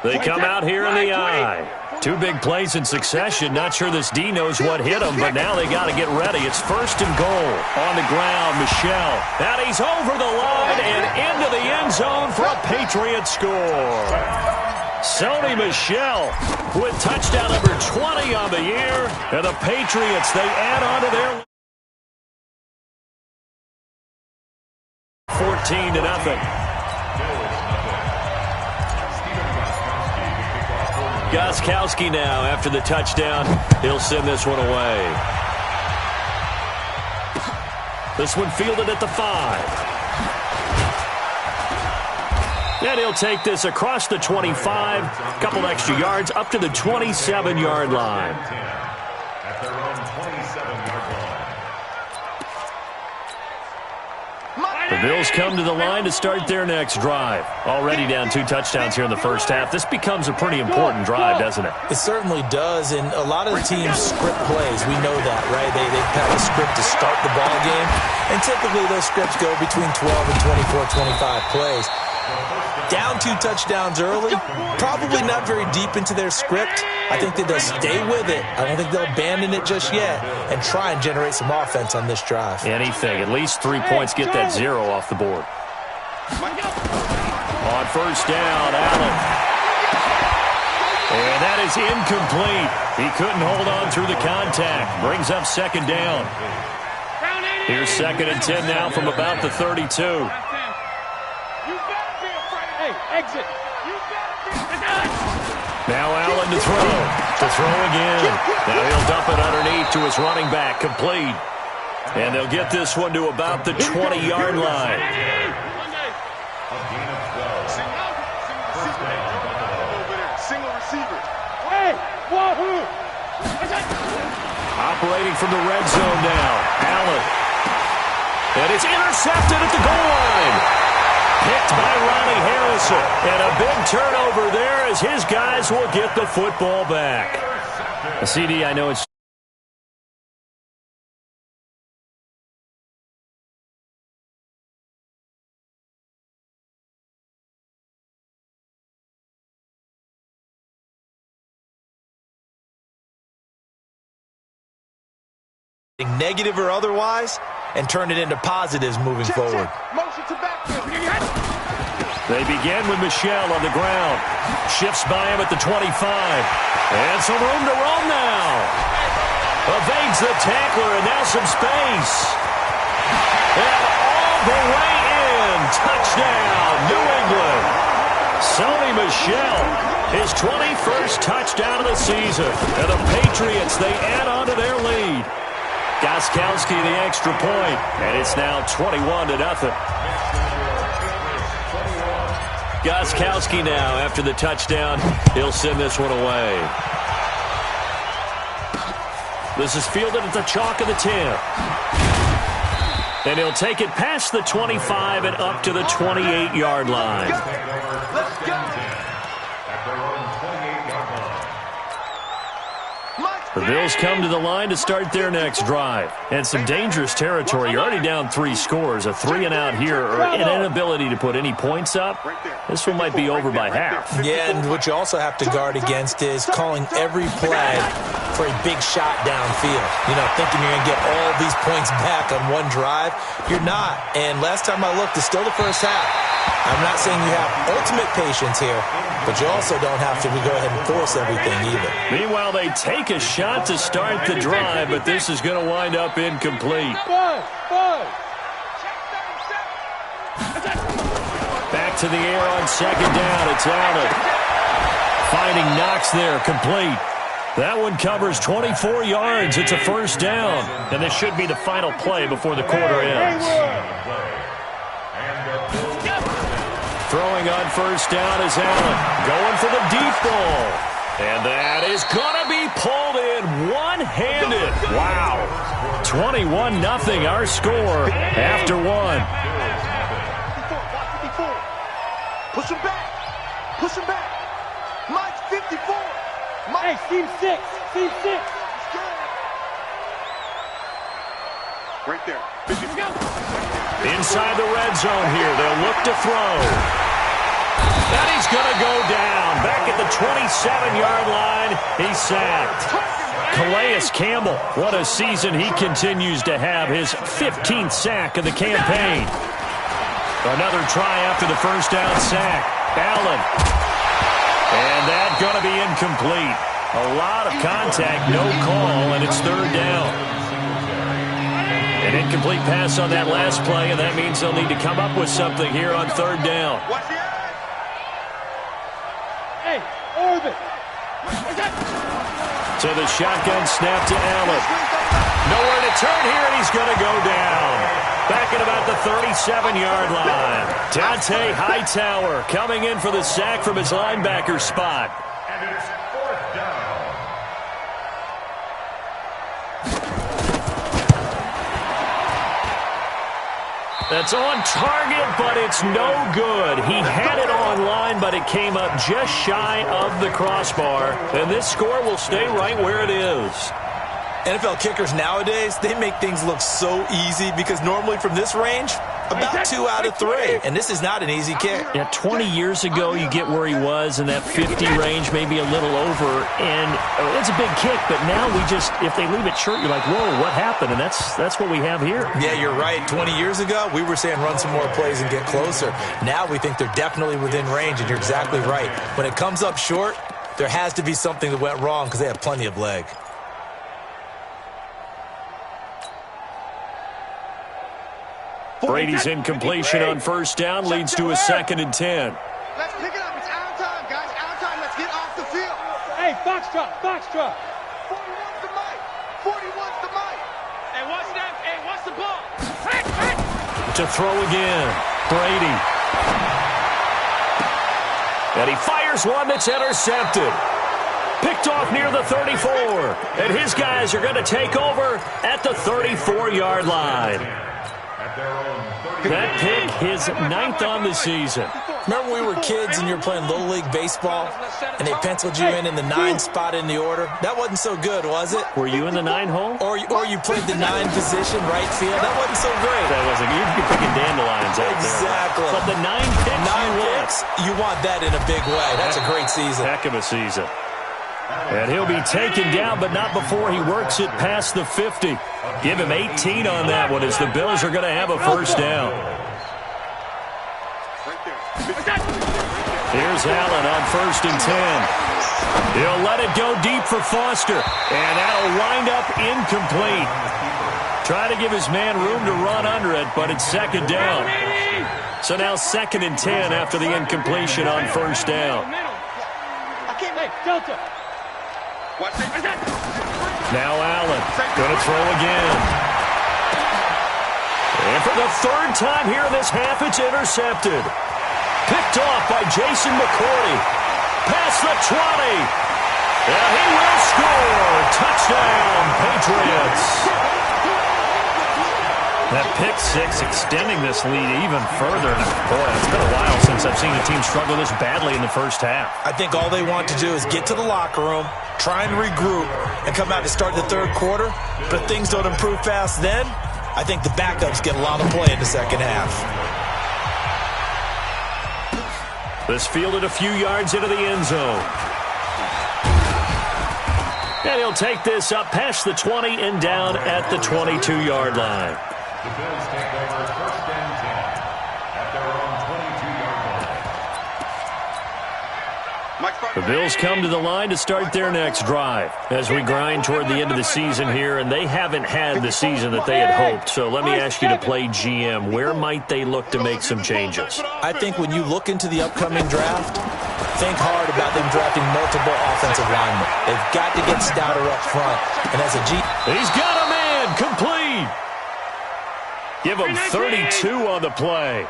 They come out here in the eye. Two big plays in succession. Not sure this D knows what hit him, but now they got to get ready. It's 1st and goal. On the ground, Michel. And he's over the line and into the end zone for a Patriot score. Sony Michel with touchdown number 20 on the year. And the Patriots, they add on to their 14-0. Gostkowski now after the touchdown. He'll send this one away. This one fielded at the 5. And he'll take this across the 25. A couple extra yards up to the 27-yard line. At their own 27-yard line. The Bills come to the line to start their next drive. Already down 2 touchdowns here in the first half. This becomes a pretty important drive, doesn't it? It certainly does, and a lot of the teams script plays. We know that, right? They have a script to start the ball game, and typically those scripts go between 12 and 24, 25 plays. Down 2 touchdowns early, probably not very deep into their script. I think that they'll stay with it. I don't think they'll abandon it just yet and try and generate some offense on this drive. Anything. At least 3 points, get that 0 off the board. On 1st down, Allen. And that is incomplete. He couldn't hold on through the contact. Brings up 2nd down. Here's 2nd and 10 now from about the 32. Exit. Now Allen to throw. To throw again. Now he'll dump it underneath to his running back. Complete. And they'll get this one to about the 20-yard line. Single receiver. Operating from the red zone now. Allen. And it's intercepted at the goal line. Picked by Ronnie Harrison. And a big turnover there as his guys will get the football back. A CD, I know it's negative or otherwise, and turn it into positives moving forward. Motion to backfield. They begin with Michel on the ground. Shifts by him at the 25. And some room to roam now. Evades the tackler, and now some space. And all the way in. Touchdown, New England. Sony Michel, his 21st touchdown of the season. And the Patriots, they add on to their lead. Gostkowski the extra point, and it's now 21-0. Gostkowski now after the touchdown. He'll send this one away. This is fielded at the chalk of the 10. And he'll take it past the 25 and up to the 28-yard line. Let's go. The Bills come to the line to start their next drive. And some dangerous territory. You're already down 3 scores. A 3-and-out here or an inability to put any points up. This one might be over by half. Yeah, and what you also have to guard against is calling every play for a big shot downfield. You know, thinking you're going to get all these points back on one drive. You're not. And last time I looked, it's still the first half. I'm not saying you have ultimate patience here, but you also don't have to go ahead and force everything either. Meanwhile, they take a shot to start the drive, but this is going to wind up incomplete. Back to the air on 2nd down. It's Allen. Finding Knox there, complete. That one covers 24 yards. It's a 1st down. And this should be the final play before the quarter ends. Throwing on 1st down is Allen. Going for the deep ball. And that is going to be pulled in one-handed. Wow. 21-0 our score after 1. 54. Push him back. Push him back. Mike's 54. Hey, team 6. Team 6. Right there. Inside the red zone here. They'll look to throw. And he's going to go down. Back at the the 27-yard line. He's sacked. Calais Campbell, what a season he continues to have. His 15th sack of the campaign. Another try after the first down sack. Allen. And that's going to be incomplete. A lot of contact, no call, and it's third down. An incomplete pass on that last play, and that means they'll need to come up with something here on third down. Hey, Orbit. So the shotgun snap to Allen. Nowhere to turn here, and he's going to go down. Back at about the 37-yard line. Dante Hightower coming in for the sack from his linebacker spot. And it's fourth down. That's on target, but it's no good. He had it on line, but it came up just shy of the crossbar. And this score will stay right where it is. NFL kickers nowadays, they make things look so easy because normally from this range, about 2 out of 3. And this is not an easy kick. Yeah, 20 years ago, you get where he was in that 50 range, maybe a little over. And it's a big kick, but now we just, if they leave it short, you're like, whoa, what happened? And that's what we have here. Yeah, you're right. 20 years ago, we were saying run some more plays and get closer. Now we think they're definitely within range, and you're exactly right. When it comes up short, there has to be something that went wrong because they have plenty of leg. Brady's incompletion on first down leads to a 2nd and 10. Let's pick it up. It's out of time, guys. Out of time. Let's get off the field. Hey, Foxtrot. 41's the mic. 41's the mic. Hey, what's that? Hey, what's the ball? To throw again. Brady. And he fires one that's intercepted. Picked off near the 34. And his guys are going to take over at the 34-yard line. That pick, his 9th on the season. Remember when we were kids and you were playing Little League Baseball and they penciled you in the 9 spot in the order? That wasn't so good, was it? Were you in the 9 hole? Or you played the 9 position, right field? That wasn't so great. That wasn't. You'd be picking dandelions out exactly. there. But the 9 picks, 9 picks, you want that in a big way. That's a great season. Heck of a season. And he'll be taken down, but not before he works it past the 50. Give him 18 on that one as the Bills are going to have a first down. Here's Allen on 1st and 10. He'll let it go deep for Foster, and that'll wind up incomplete. Try to give his man room to run under it, but it's 2nd down. So now 2nd and 10 after the incompletion on first down. Hey, Delta. Now Allen, going to throw again. And for the 3rd time here in this half, it's intercepted. Picked off by Jason McCourty. Past the 20. And he will score. Touchdown, Patriots. That pick 6 extending this lead even further. Boy, it's been a while since I've seen a team struggle this badly in the first half. I think all they want to do is get to the locker room, try and regroup, and come out to start the 3rd quarter. But if things don't improve fast then, I think the backups get a lot of play in the 2nd half. This fielded a few yards into the end zone. And he'll take this up past the 20 and down at the 22-yard line. The Bills take over 1st and 10 at their own 22-yard line. The Bills come to the line to start their next drive as we grind toward the end of the season here, and they haven't had the season that they had hoped. So let me ask you to play GM. Where might they look to make some changes? I think when you look into the upcoming draft, think hard about them drafting multiple offensive linemen. They've got to get stouter up front. And as a G... He's got a man complete. Give him 32 on the play.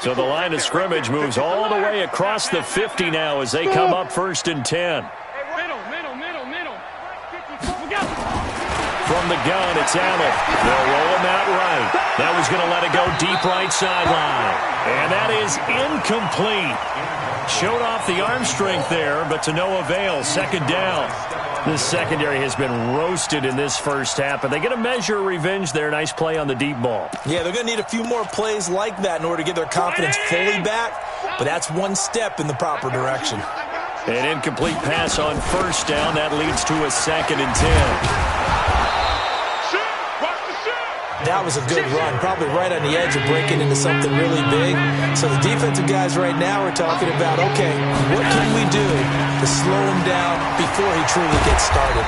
So the line of scrimmage moves all the way across the 50 now as they come up 1st and 10. Middle. From the gun, it's Allen. They'll roll him out right. That was going to let it go deep right sideline. And that is incomplete. Showed off the arm strength there, but to no avail. 2nd down. This secondary has been roasted in this first half, but they get a measure of revenge there. Nice play on the deep ball. Yeah, they're going to need a few more plays like that in order to get their confidence fully back, but that's one step in the proper direction. An incomplete pass on first down. That leads to a 2nd and 10. That was a good run, probably right on the edge of breaking into something really big. So the defensive guys right now are talking about, okay, what can we do to slow him down before he truly gets started?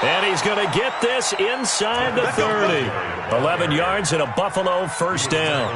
And he's going to get this inside the 30. 11 yards and a Buffalo first down.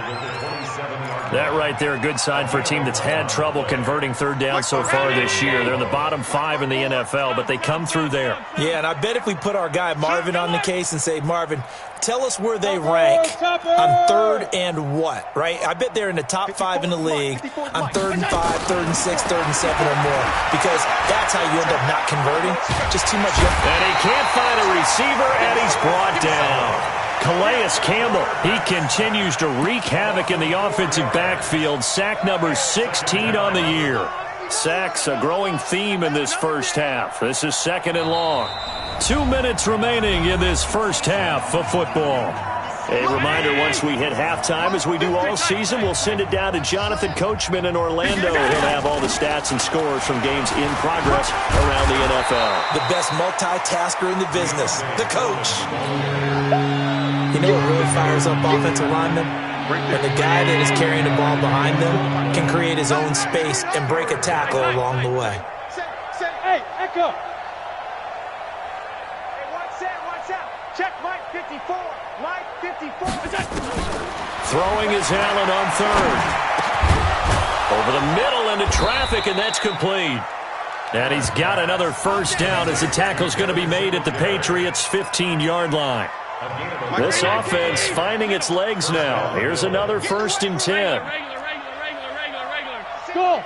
That right there, a good sign for a team that's had trouble converting third down so far this year. They're in the bottom 5 in the NFL, but they come through there. Yeah, and I bet if we put our guy Marvin on the case and say, Marvin, tell us where they rank on 3rd and what, right? I bet they're in the top 5 in the league on 3rd and 5, 3rd and 6, 3rd and 7 or more, because that's how you end up not converting. Just too much. And he can't find a receiver, and he's brought down. Calais Campbell, he continues to wreak havoc in the offensive backfield. Sack number 16 on the year. Sacks a growing theme in this first half. This is 2nd and long. 2 minutes remaining in this first half of football. A reminder, once we hit halftime, as we do all season, we'll send it down to Jonathan Coachman in Orlando. He'll have all the stats and scores from games in progress around the NFL. The best multitasker in the business, the coach. You know what really fires up offensive linemen? When the guy that is carrying the ball behind them can create his own space and break a tackle along the way. Hey, Echo. Hey, watch out. Check Mike 54. Mike 54. Throwing is Allen on 3rd. Over the middle into traffic, and that's complete. And he's got another first down as the tackle's going to be made at the Patriots' 15-yard line. This offense finding its legs now. Here's another 1st and 10. Go.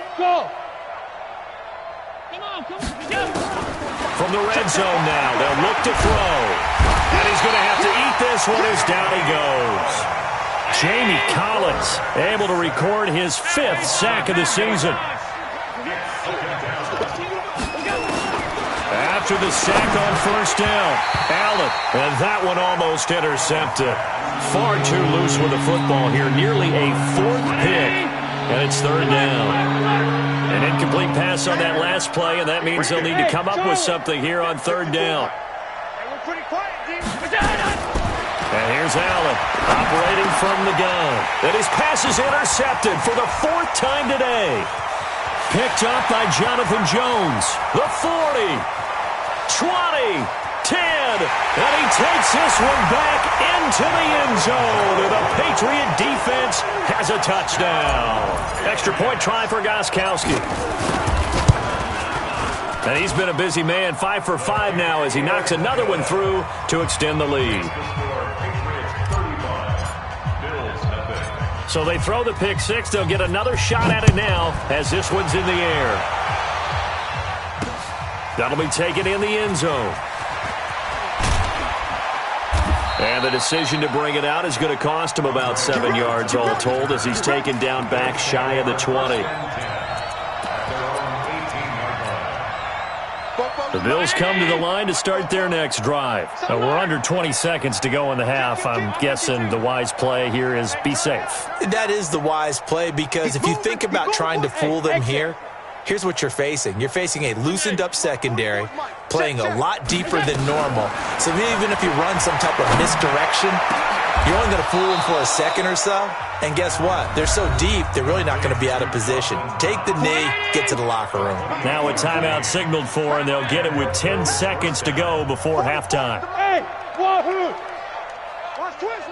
From the red zone now, they'll look to throw. And he's going to have to eat this one as down he goes. Jamie Collins able to record his 5th sack of the season. After the sack on first down, Allen, and that one almost intercepted. Far too loose with the football here, nearly a 4th pick, and it's 3rd down. An incomplete pass on that last play, and that means they'll need to come up with something here on 3rd down. And here's Allen, operating from the gun. And his pass is intercepted for the 4th time today. Picked up by Jonathan Jones, the 40. 20, 10, and he takes this one back into the end zone, and the Patriot defense has a touchdown. Extra point try for Gostkowski. And he's been a busy man, 5 for 5 now as he knocks another one through to extend the lead. So they throw the pick 6. They'll get another shot at it now as this one's in the air. That'll be taken in the end zone. And the decision to bring it out is going to cost him about 7 yards all told as he's taken down back shy of the 20. The Bills come to the line to start their next drive. Now, we're under 20 seconds to go in the half. I'm guessing the wise play here is be safe. That is the wise play because if you think about trying to fool them here, here's what you're facing. You're facing a loosened-up secondary, playing a lot deeper than normal. So even if you run some type of misdirection, you're only going to fool them for a second or so. And guess what? They're so deep, they're really not going to be out of position. Take the knee, get to the locker room. Now a timeout signaled for, and they'll get it with 10 seconds to go before halftime. Hey, wahoo! Watch twist.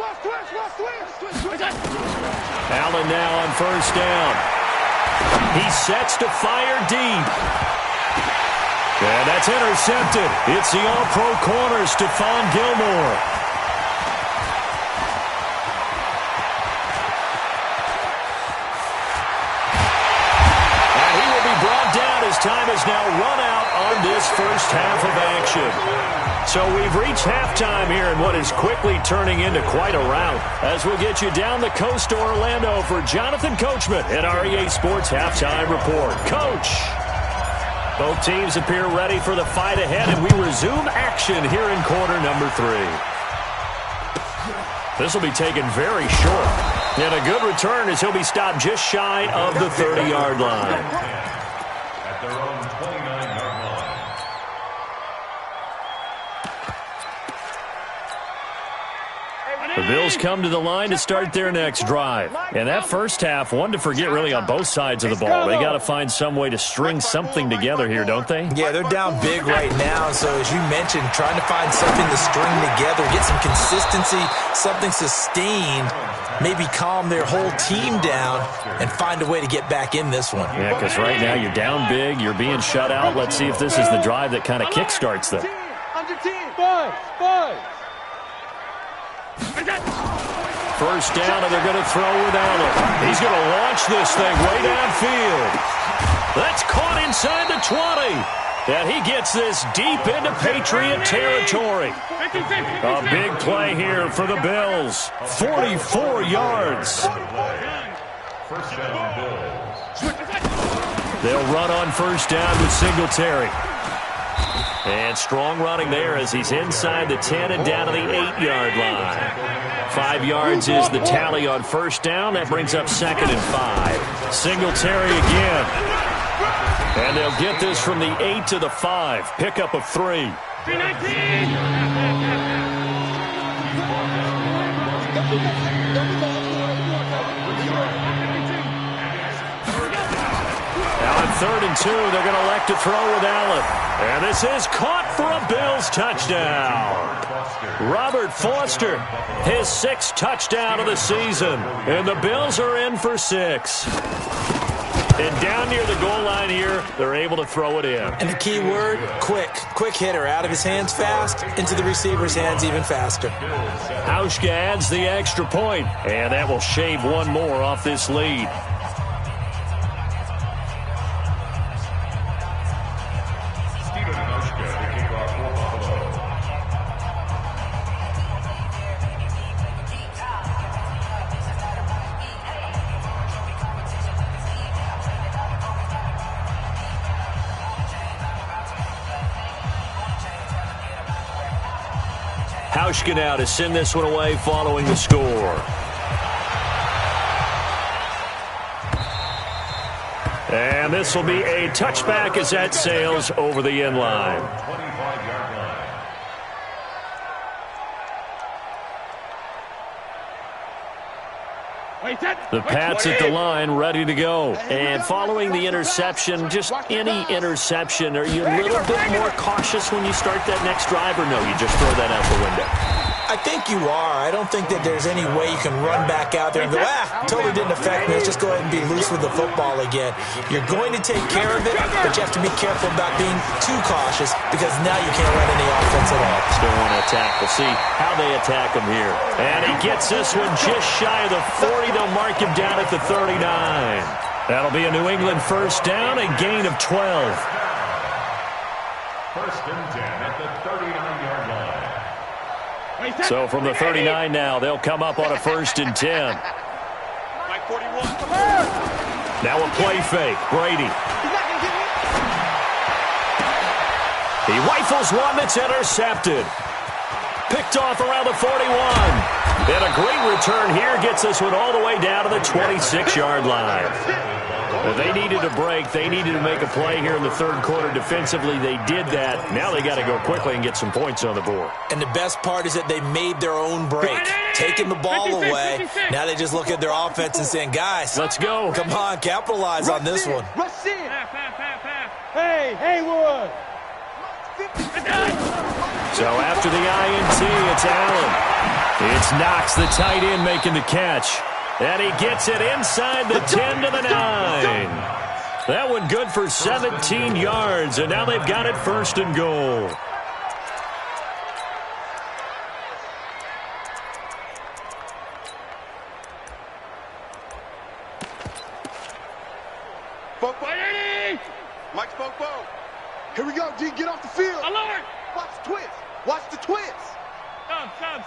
Allen now on first down. He sets to fire deep. And that's intercepted. It's the all-pro corner, Stephon Gilmore. And he will be brought down as time has now run out on this first half of action. So we've reached halftime here in what is quickly turning into quite a rout. As we'll get you down the coast to Orlando for Jonathan Coachman at our EA Sports Halftime Report. Coach! Both teams appear ready for the fight ahead, and we resume action here in quarter number 3. This will be taken very short. And a good return as he'll be stopped just shy of the 30-yard line. their own 29-yard line. The Bills come to the line to start their next drive. And that first half, one to forget really on both sides of the ball. They got to find some way to string something together here, don't they? Yeah, they're down big right now. So as you mentioned, trying to find something to string together, get some consistency, something sustained, maybe calm their whole team down and find a way to get back in this one. Yeah, because right now you're down big, you're being shut out. Let's see if this is the drive that kind of kickstarts them. Under 10. Five. First down, and they're going to throw with Allen. He's going to launch this thing way downfield. That's caught inside the 20. And he gets this deep into Patriot territory. A big play here for the Bills. 44 yards. First down, Bills. They'll run on first down with Singletary. And strong running there as he's inside the 10 and down to the 8-yard line. 5 yards is the tally on first down. That brings up 2nd and 5. Singletary again. And they'll get this from the 8 to the 5. Pickup of 3. Now on 3rd and 2, they're going to elect to throw with Allen. And this is caught for a Bills touchdown. Robert Foster, his 6th touchdown of the season. And the Bills are in for 6. And down near the goal line here, they're able to throw it in. And the key word, quick. Quick hitter. Out of his hands fast, into the receiver's hands even faster. Hauschka adds the extra point, and that will shave one more off this lead. Hauschka now to send this one away following the score. And this will be a touchback as that sails over the end line. 25-yard line. The Pats at the line, ready to go. And following the interception, just any interception, are you a little bit more cautious when you start that next drive, or no, you just throw that out the window? I think you are. I don't think that there's any way you can run back out there and go, totally didn't affect me. Let's just go ahead and be loose with the football again. You're going to take care of it, but you have to be careful about being too cautious because now you can't run any offense at all. Still want to attack. We'll see how they attack him here. And he gets this one just shy of the 40. They'll mark him down at the 39. That'll be a New England first down, a gain of 12. First and 10 at the 39-yard line. So from the 39 now, they'll come up on a 1st and 10. Now a play fake. Brady. He rifles one that's intercepted. Picked off around the 41. And a great return here gets this one all the way down to the 26-yard line. They needed a break. They needed to make a play here in the 3rd quarter defensively. They did that. Now they got to go quickly and get some points on the board. And the best part is that they made their own break, taking the ball away. Now they just look at their offense and saying, guys, let's go. Come on, capitalize on this one. Rush in. Hey, Haywood. So after the INT, it's Allen. It's Knox, the tight end, making the catch. And he gets it inside the 10 to the 9. That one good for 17 yards, and now they've got it 1st and goal. Mike Spoke. Here we go, G. Get off the field. Alert. Watch the twist. Watch the twist. Sub.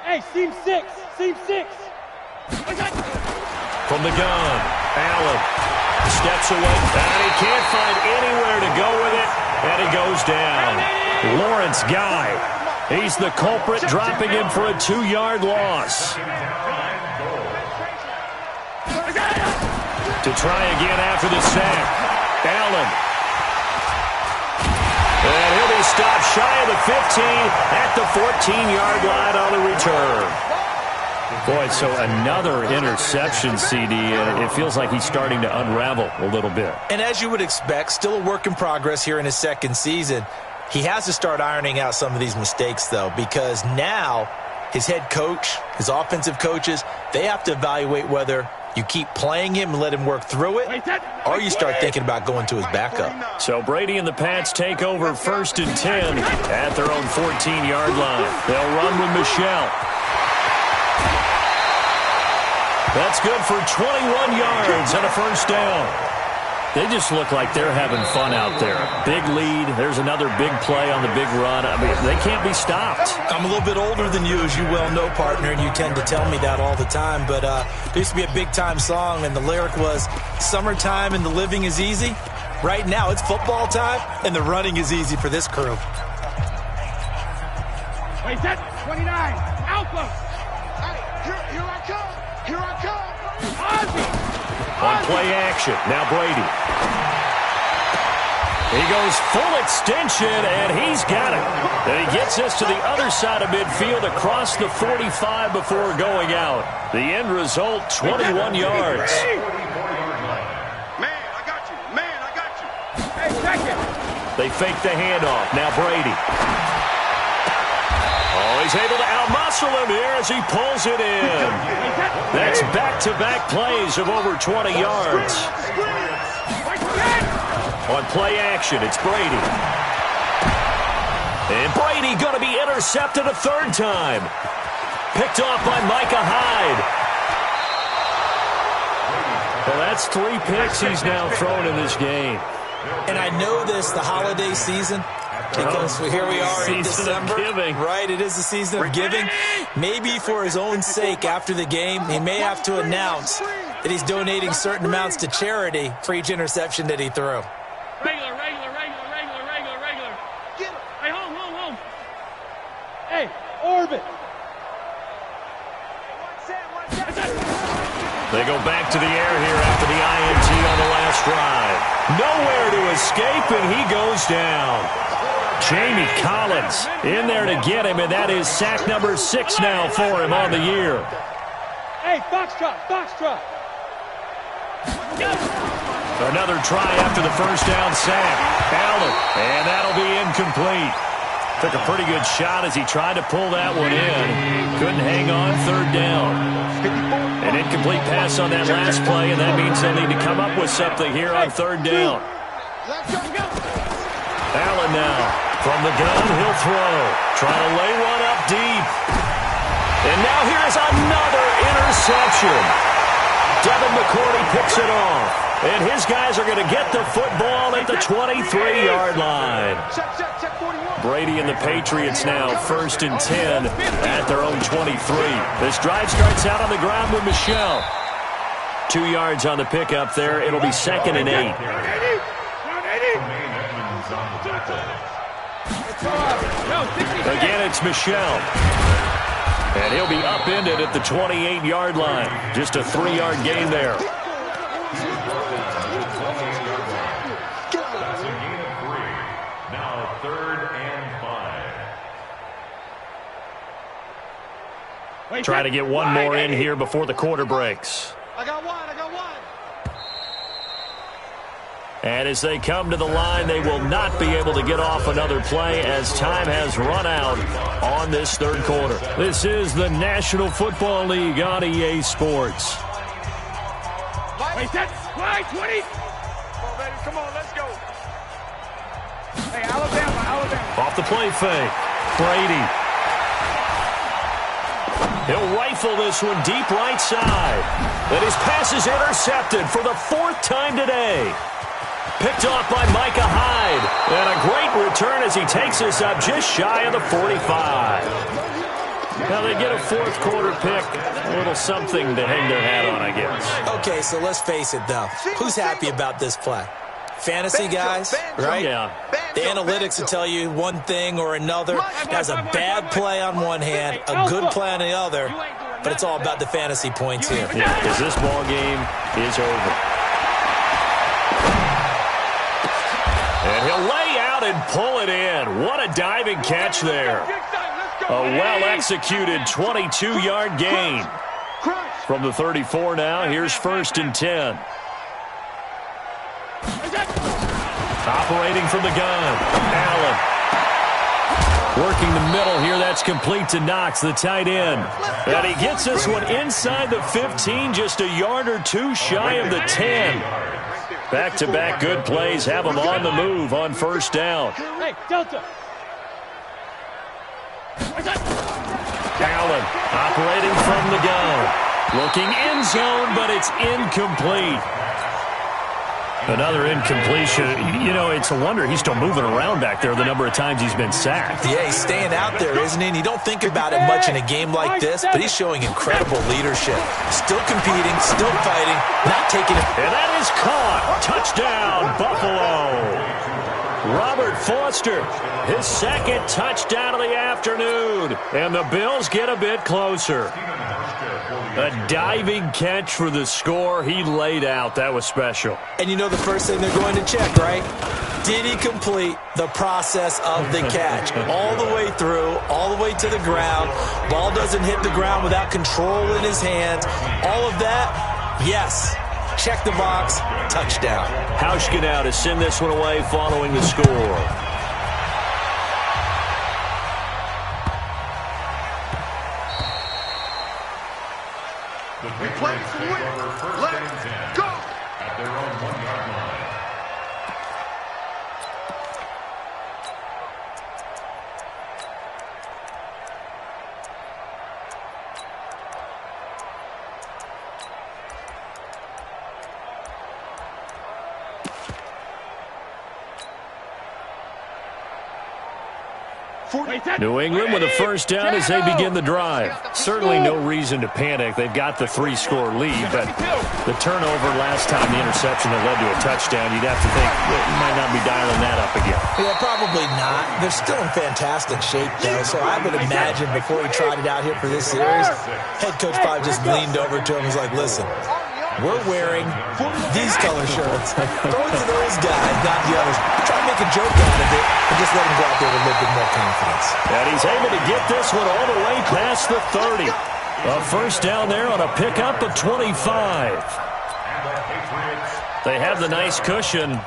Hey, seam 6. From the gun, Allen steps away, and he can't find anywhere to go with it, and he goes down. Lawrence Guy, he's the culprit, dropping him for a 2-yard loss. To try again after the sack. Allen. And he'll be stopped shy of the 15 at the 14-yard line on the return. Boy, so another interception, CD, and it feels like he's starting to unravel a little bit. And as you would expect, still a work in progress here in his second season. He has to start ironing out some of these mistakes, though, because now his head coach, his offensive coaches, they have to evaluate whether you keep playing him and let him work through it, or you start thinking about going to his backup. So Brady and the Pats take over 1st and 10 at their own 14-yard line. They'll run with Michel. That's good for 21 yards and a first down. They just look like they're having fun out there. Big lead. There's another big play on the big run. I mean, they can't be stopped. I'm a little bit older than you, as you well know, partner, and you tend to tell me that all the time. But there used to be a big-time song, and the lyric was, "Summertime and the living is easy." Right now, it's football time, and the running is easy for this crew. Wait, that's 29. Alpha. Hey, here I come. Here I come. On play action, now Brady. He goes full extension, and he's got it. And he gets us to the other side of midfield across the 45 before going out. The end result, 21 yards. Man, I got you. Man, I got you. Hey, check it. They fake the handoff. Now Brady. Oh, he's able to outmuscle him here as he pulls it in. That's back-to-back plays of over 20 yards. On play action, it's Brady. And Brady going to be intercepted a third time. Picked off by Micah Hyde. Well, that's 3 picks he's now thrown in this game. And I know this, the holiday season, because here we are in December. Right, it is the season of giving. Maybe for his own sake after the game, he may have to announce that he's donating certain amounts to charity for each interception that he threw. Regular. Get him. Hey, home. Hey, orbit. They go back to the air here after the INT on the last drive. Nowhere to escape, and he goes down. Jamie Collins in there to get him, and that is sack number 6 now for him on the year. Hey, Foxtrot. Another try after the first down sack. Allen, and that'll be incomplete. Took a pretty good shot as he tried to pull that one in. Couldn't hang on, third down. An incomplete pass on that last play, and that means they'll need to come up with something here on third down. Allen now. From the gun, he'll throw. Trying to lay one up deep. And now here's another interception. Devin McCourty picks it off. And his guys are going to get the football at the 23-yard line. Brady and the Patriots now 1st and 10 at their own 23. This drive starts out on the ground with Michel. 2 yards on the pickup there. It'll be 2nd and 8. Again, it's Michel. And he'll be upended at the 28-yard line. Just a 3-yard gain there. That's a gain of 3. Now 3rd and 5. Try to get one more in here before the quarter breaks. I got one. And as they come to the line, they will not be able to get off another play as time has run out on this third quarter. This is the National Football League on EA Sports. Wait, that's 20. Come on, baby. Come on, let's go. Hey, Alabama. Off the play fake. Brady. He'll rifle this one deep right side. And his pass is intercepted for the 4th time today. Picked off by Micah Hyde. And a great return as he takes us up just shy of the 45. Now they get a 4th quarter pick. A little something to hang their hat on, I guess. Okay, so let's face it, though. Who's happy about this play? Fantasy guys, right? Yeah. The analytics will tell you one thing or another. There's a bad play on one hand, a good play on the other, but it's all about the fantasy points here. Yeah, because this ball game is over. out and pull it in. What a diving catch there. A well-executed 22-yard gain. From the 34 now, here's 1st and 10. Operating from the gun, Allen. Working the middle here, that's complete to Knox, the tight end. And he gets this one inside the 15, just a yard or two shy of the 10. Back-to-back good plays have him on the move on 1st down. Hey, Delta. Allen operating from the gun. Looking end zone, but it's incomplete. Another incompletion. You know, it's a wonder he's still moving around back there the number of times he's been sacked. Yeah, he's staying out there, isn't he? And you don't think about it much in a game like this, but he's showing incredible leadership. Still competing, still fighting, not taking it. And that is caught. Touchdown, Buffalo. Robert Foster, his 2nd touchdown of the afternoon. And the Bills get a bit closer. A diving catch for the score. He laid out. That was special. And you know the first thing they're going to check, right? Did he complete the process of the catch? All the way through, all the way to the ground. Ball doesn't hit the ground without control in his hands. All of that, yes. Check the box, touchdown. Hauschka now to send this one away following the score. We play to win. Let's go. At their own 1-yard line. New England with a 1st down as they begin the drive. Certainly no reason to panic. They've got the 3-score lead, but the turnover last time, the interception that led to a touchdown, you'd have to think you might not be dialing that up again. Yeah, probably not. They're still in fantastic shape, though, so I would imagine before he trotted out here for this series, head coach probably just leaned over to him and was like, listen, we're wearing these color shirts. Throw it to those guys, not the others. Try to make a joke out of it and just let him go out there with a little bit more confidence. And he's able to get this one all the way past the 30. A 1st down there on a pickup of 25. They have the nice cushion.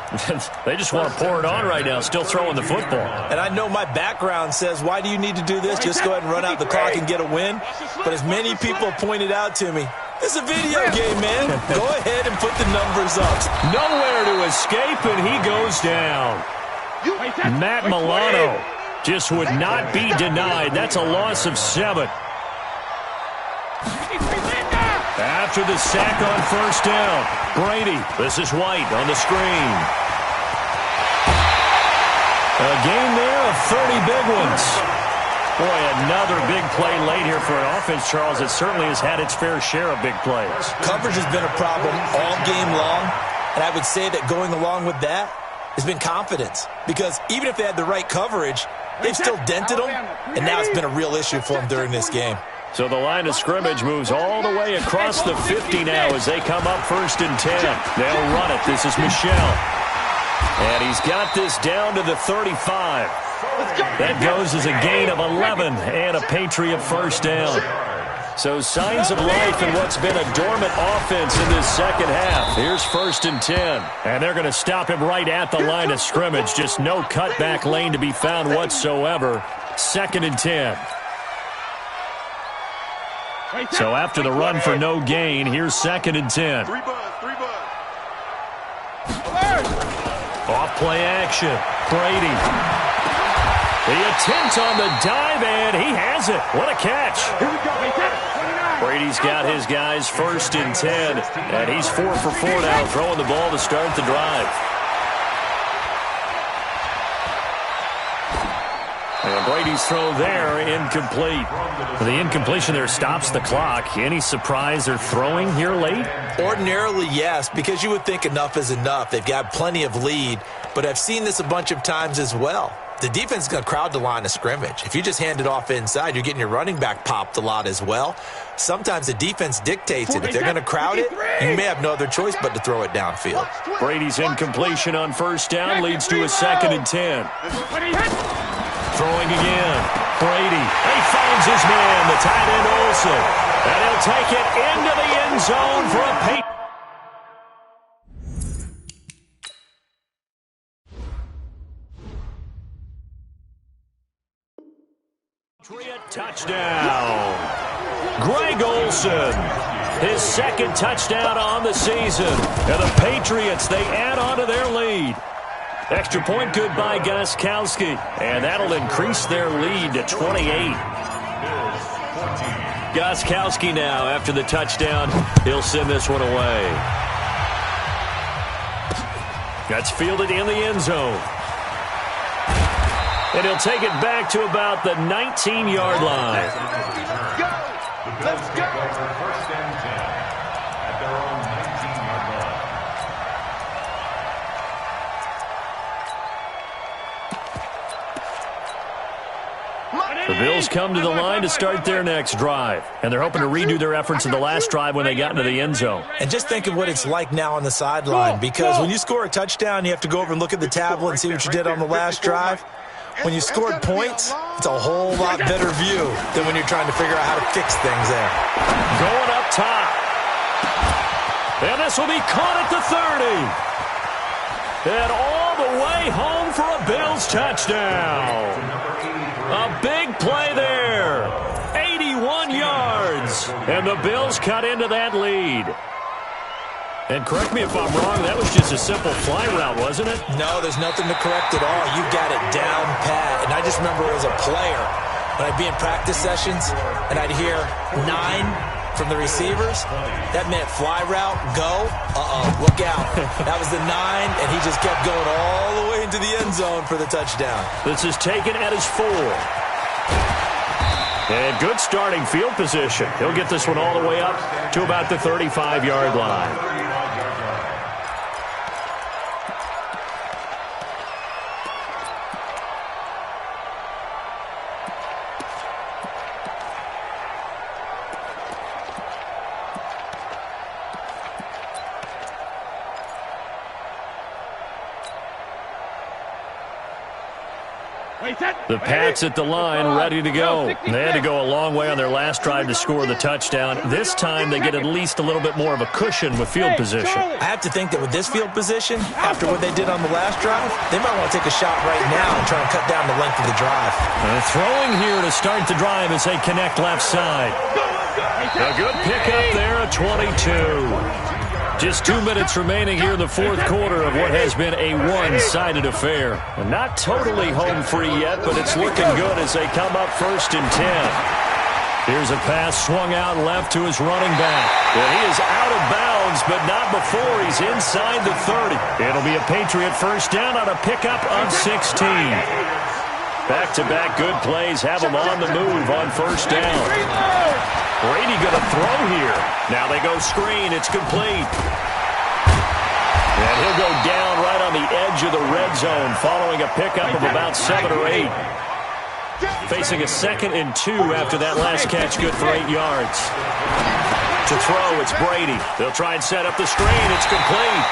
They just want to pour it on right now, still throwing the football. And I know my background says, why do you need to do this? Just go ahead and run out the clock and get a win. But as many people pointed out to me, it's a video game, man. Go ahead and put the numbers up. Nowhere to escape, and he goes down. Matt Milano just would not be denied. That's a loss of 7. After the sack on 1st down, Brady. This is White on the screen. A game there of 30 big ones. Boy, another big play late here for an offense, Charles, that certainly has had its fair share of big plays. Coverage has been a problem all game long, and I would say that going along with that has been confidence. Because even if they had the right coverage, they've still dented them, and now it's been a real issue for them during this game. So the line of scrimmage moves all the way across the 50 now as they come up 1st and 10. They'll run it. This is Michel. And he's got this down to the 35. That goes as a gain of 11 and a Patriot 1st down. So signs of life in what's been a dormant offense in this 2nd half. Here's 1st and 10. And they're going to stop him right at the line of scrimmage. Just no cutback lane to be found whatsoever. 2nd and 10. So after the run for no gain, here's 2nd and 10. Off play action. Brady. The attempt on the dive, and he has it. What a catch. Brady's got his guys 1st and 10, and he's 4 for 4 now, throwing the ball to start the drive. And Brady's throw there, incomplete. The incompletion there stops the clock. Any surprise they're throwing here late? Ordinarily, yes, because you would think enough is enough. They've got plenty of lead, but I've seen this a bunch of times as well. the defense is going to crowd the line of scrimmage. If you just hand it off inside, you're getting your running back popped a lot as well. Sometimes the defense dictates it. If they're going to crowd it, you may have no other choice but to throw it downfield. Brady's incompletion on first down leads to a 2nd and 10. Throwing again. Brady. He finds his man, the tight end Olsen. And he'll take it into the end zone for a Patriot touchdown. Greg Olsen, his 2nd touchdown on the season. And the Patriots, they add on to their lead. Extra point good by Gostkowski. And that'll increase their lead to 28. Gostkowski now, after the touchdown, he'll send this one away. That's fielded in the end zone. And he'll take it back to about the 19-yard line. Go! Let's go! First and 10 at their own 19-yard line. The Bills come to the line to start their next drive. And they're hoping to redo their efforts in the last drive when they got into the end zone. And just think of what it's like now on the sideline, because when you score a touchdown, you have to go over and look at the tablet and see what you did on the last drive. When you scored points, it's a whole lot better view than when you're trying to figure out how to fix things there. Going up top. And this will be caught at the 30. And all the way home for a Bills touchdown. A big play there. 81 yards. And the Bills cut into that lead. And correct me if I'm wrong, that was just a simple fly route, wasn't it? No, there's nothing to correct at all. You got it down pat. And I just remember as a player, when I'd be in practice sessions and I'd hear 9 from the receivers, that meant fly route, go, look out. That was the 9, and he just kept going all the way into the end zone for the touchdown. This is taken at his 4. And good starting field position. He'll get this one all the way up to about the 35-yard line. The Pats at the line, ready to go. They had to go a long way on their last drive to score the touchdown. This time they get at least a little bit more of a cushion with field position. I have to think that with this field position, after what they did on the last drive, they might want to take a shot right now and try and cut down the length of the drive. Throwing here to start the drive as they connect left side. A good pickup there at 22. Just 2 minutes remaining here in the fourth quarter of what has been a one-sided affair. And not totally home free yet, but it's looking good as they come up 1st and 10. Here's a pass swung out left to his running back. And he is out of bounds, but not before he's inside the 30. It'll be a Patriot first down on a pickup of 16. Back-to-back good plays have him on the move on first down. Brady going to throw here. Now they go screen. It's complete. And he'll go down right on the edge of the red zone following a pickup of about 7 or 8. Facing a 2nd and 2 after that last catch, good for 8 yards. To throw, it's Brady. They'll try and set up the screen. It's complete.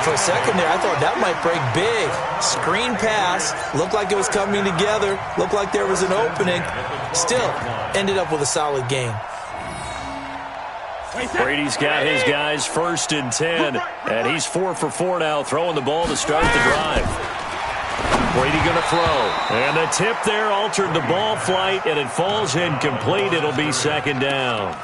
For a second there, I thought that might break big. Screen pass. Looked like it was coming together. Looked like there was an opening. Still, ended up with a solid game. Brady's got his guys 1st and 10. And he's 4 for 4 now, throwing the ball to start the drive. Brady going to throw. And the tip there altered the ball flight, and it falls incomplete. It'll be 2nd down.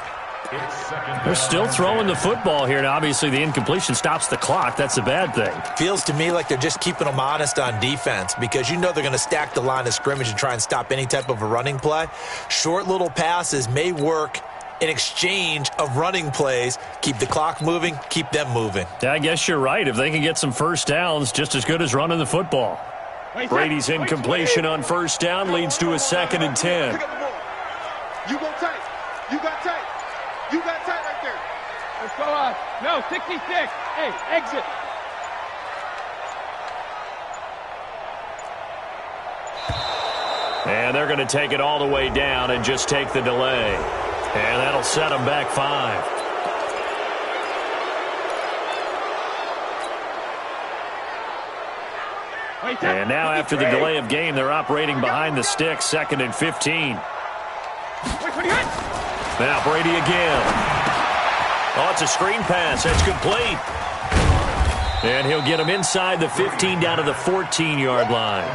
They're still throwing the football here, and obviously the incompletion stops the clock. That's a bad thing. Feels to me like they're just keeping them honest on defense, because you know they're going to stack the line of scrimmage and try and stop any type of a running play. Short little passes may work in exchange of running plays. Keep the clock moving, keep them moving. Yeah, I guess you're right. If they can get some first downs, just as good as running the football. Brady's incompletion on first down leads to a 2nd and 10. You go tight. You got tight. You got tight right there. Let's go on. No, 66. Hey, exit. And they're going to take it all the way down and just take the delay. And that'll set them back 5. And now after the delay of game, they're operating behind the sticks, 2nd and 15. Now Brady again. Oh, it's a screen pass. That's complete. And he'll get him inside the 15 down to the 14-yard line.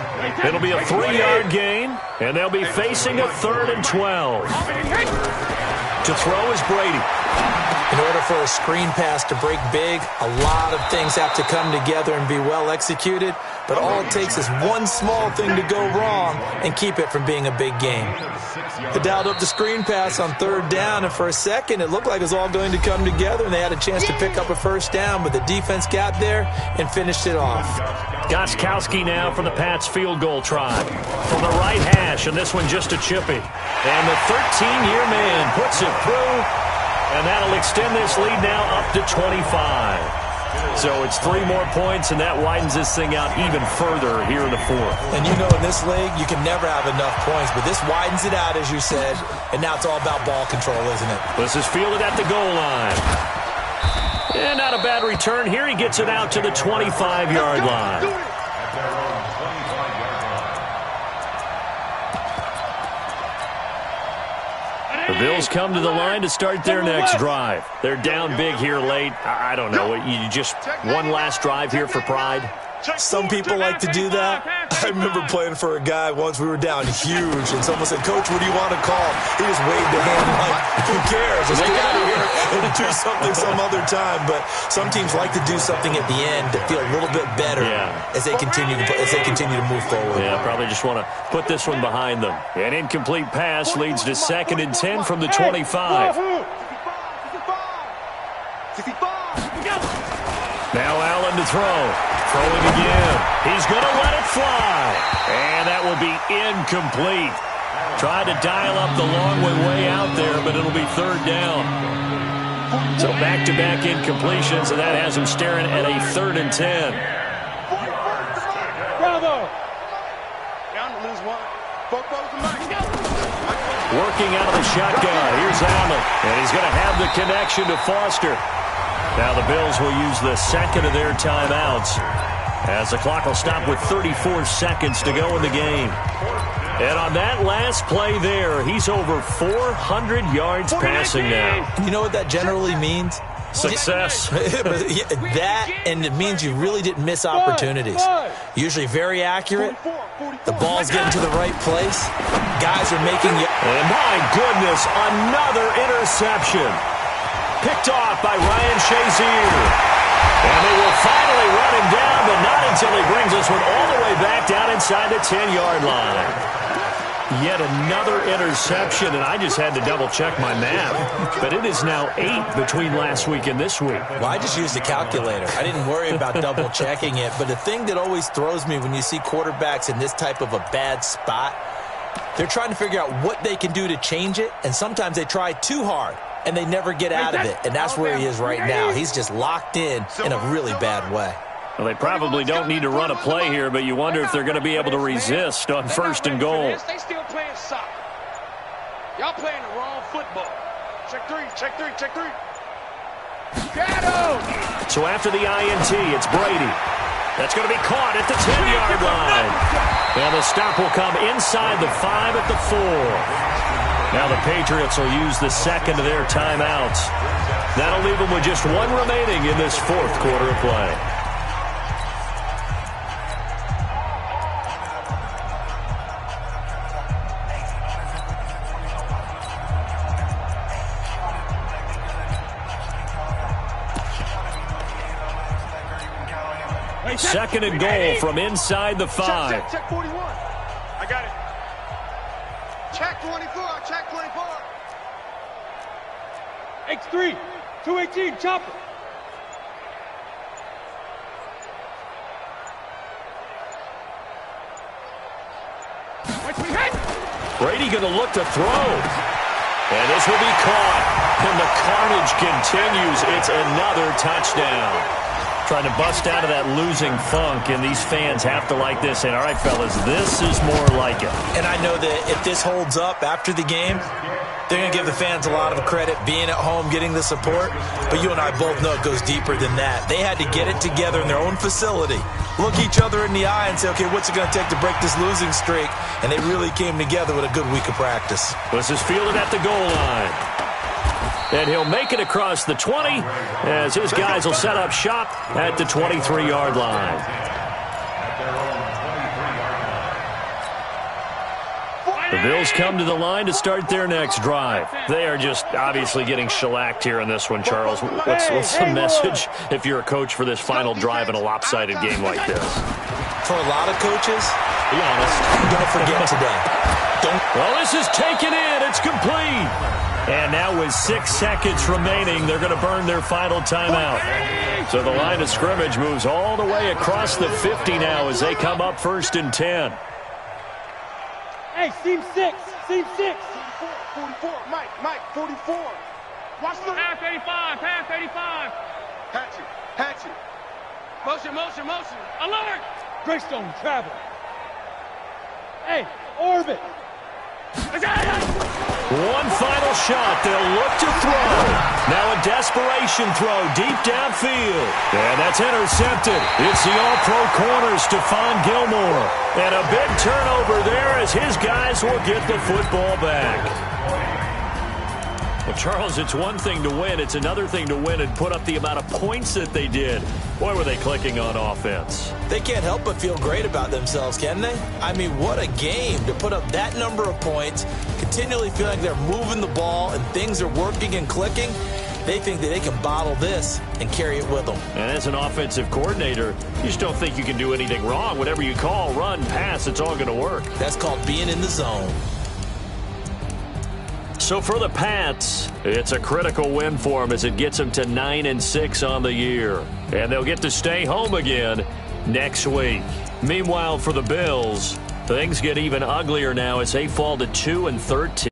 It'll be a 3-yard gain, and they'll be facing a 3rd and 12. To throw is Brady. In order for a screen pass to break big, a lot of things have to come together and be well executed. But all it takes is one small thing to go wrong and keep it from being a big game. They dialed up the screen pass on 3rd down, and for a second it looked like it was all going to come together, and they had a chance to pick up a 1st down, but the defense got there and finished it off. Gostkowski now for the Pats field goal try. From the right hash, and this one just a chippy. And the 13-year man puts it through, and that'll extend this lead now up to 25. So it's 3 more points, and that widens this thing out even further here in the 4th. And you know, in this league, you can never have enough points, but this widens it out, as you said, and now it's all about ball control, isn't it? This is fielded at the goal line. And not a bad return here. He gets it out to the 25-yard line. The Bills come to the line to start their next drive. They're down big here late. I don't know. You just one last drive here for pride? Some people like to do that. I remember playing for a guy once. We were down huge, and someone said, "Coach, what do you want to call?" He just waved a hand like, "Who cares? Just get out of here and do something some other time." But some teams like to do something at the end to feel a little bit better as they continue to move forward. Yeah, probably just want to put this one behind them. An incomplete pass leads to 2nd and 10 from the 25. Now Allen to throw. Throwing again. He's going to let it fly. And that will be incomplete. Tried to dial up the long way out there, but it'll be 3rd down. So back-to-back incompletions, and that has him staring at a 3rd and 10. Bravo. Working out of the shotgun. Here's Allen. And he's going to have the connection to Foster. Now the Bills will use the 2nd of their timeouts as the clock will stop with 34 seconds to go in the game. And on that last play there, he's over 400 yards passing now. You know what that generally means? Success. That, and it means you really didn't miss opportunities. Usually very accurate. The ball's getting to the right place. Guys are making you... And my goodness, another interception. Picked off by Ryan Shazier. And they will finally run him down, but not until he brings this one all the way back down inside the 10-yard line. Yet another interception, and I just had to double-check my math. But it is now 8 between last week and this week. Well, I just used a calculator. I didn't worry about double-checking it. But the thing that always throws me when you see quarterbacks in this type of a bad spot, they're trying to figure out what they can do to change it, and sometimes they try too hard, and they never get out of it. And that's where he is right now. He's just locked in a really bad way. Well, they probably don't need to run a play here, but you wonder if they're going to be able to resist on 1st and goal. They still playing soccer. Y'all playing the wrong football. Check 3, check 3, check 3. Got him! So after the INT, it's Brady. That's going to be caught at the 10-yard line. And the stop will come inside the 5 at the 4. Now the Patriots will use the 2nd of their timeouts. That'll leave them with just 1 remaining in this 4th quarter of play. Second and goal from inside the 5. Check 41. I got it. Check 24. Check 24. X3. 218. Chopper. Brady going to look to throw. And this will be caught. And the carnage continues. It's another touchdown. Trying to bust out of that losing funk, and these fans have to like this. And, all right, fellas, this is more like it. And I know that if this holds up after the game, they're going to give the fans a lot of credit being at home, getting the support. But you and I both know it goes deeper than that. They had to get it together in their own facility, look each other in the eye and say, okay, what's it going to take to break this losing streak? And they really came together with a good week of practice. This is fielded at the goal line. And he'll make it across the 20 as his guys will set up shop at the 23-yard line. The Bills come to the line to start their next drive. They are just obviously getting shellacked here in this one, Charles. What's the message if you're a coach for this final drive in a lopsided game like this? For a lot of coaches, be honest, don't forget today. Well, this is taken in. It's complete. And now with 6 seconds remaining, they're going to burn their final timeout. So the line of scrimmage moves all the way across the 50 now as they come up 1st and 10. Hey, seam 6. 44, Mike, 44. Watch the... Pass 35. Patch it. Motion. Alert! Greystone, travel. Hey, orbit. One final shot. They'll look to throw. Now a desperation throw deep downfield. And that's intercepted. It's the all-pro corner, Stephon Gilmore. And a big turnover there as his guys will get the football back. Well, Charles, it's one thing to win. It's another thing to win and put up the amount of points that they did. Boy, were they clicking on offense. They can't help but feel great about themselves, can they? I mean, what a game to put up that number of points, continually feel like they're moving the ball and things are working and clicking. They think that they can bottle this and carry it with them. And as an offensive coordinator, you just don't think you can do anything wrong. Whatever you call, run, pass, it's all going to work. That's called being in the zone. So for the Pats, it's a critical win for them as it gets them to 9-6 on the year. And they'll get to stay home again next week. Meanwhile, for the Bills, things get even uglier now as they fall to 2-13.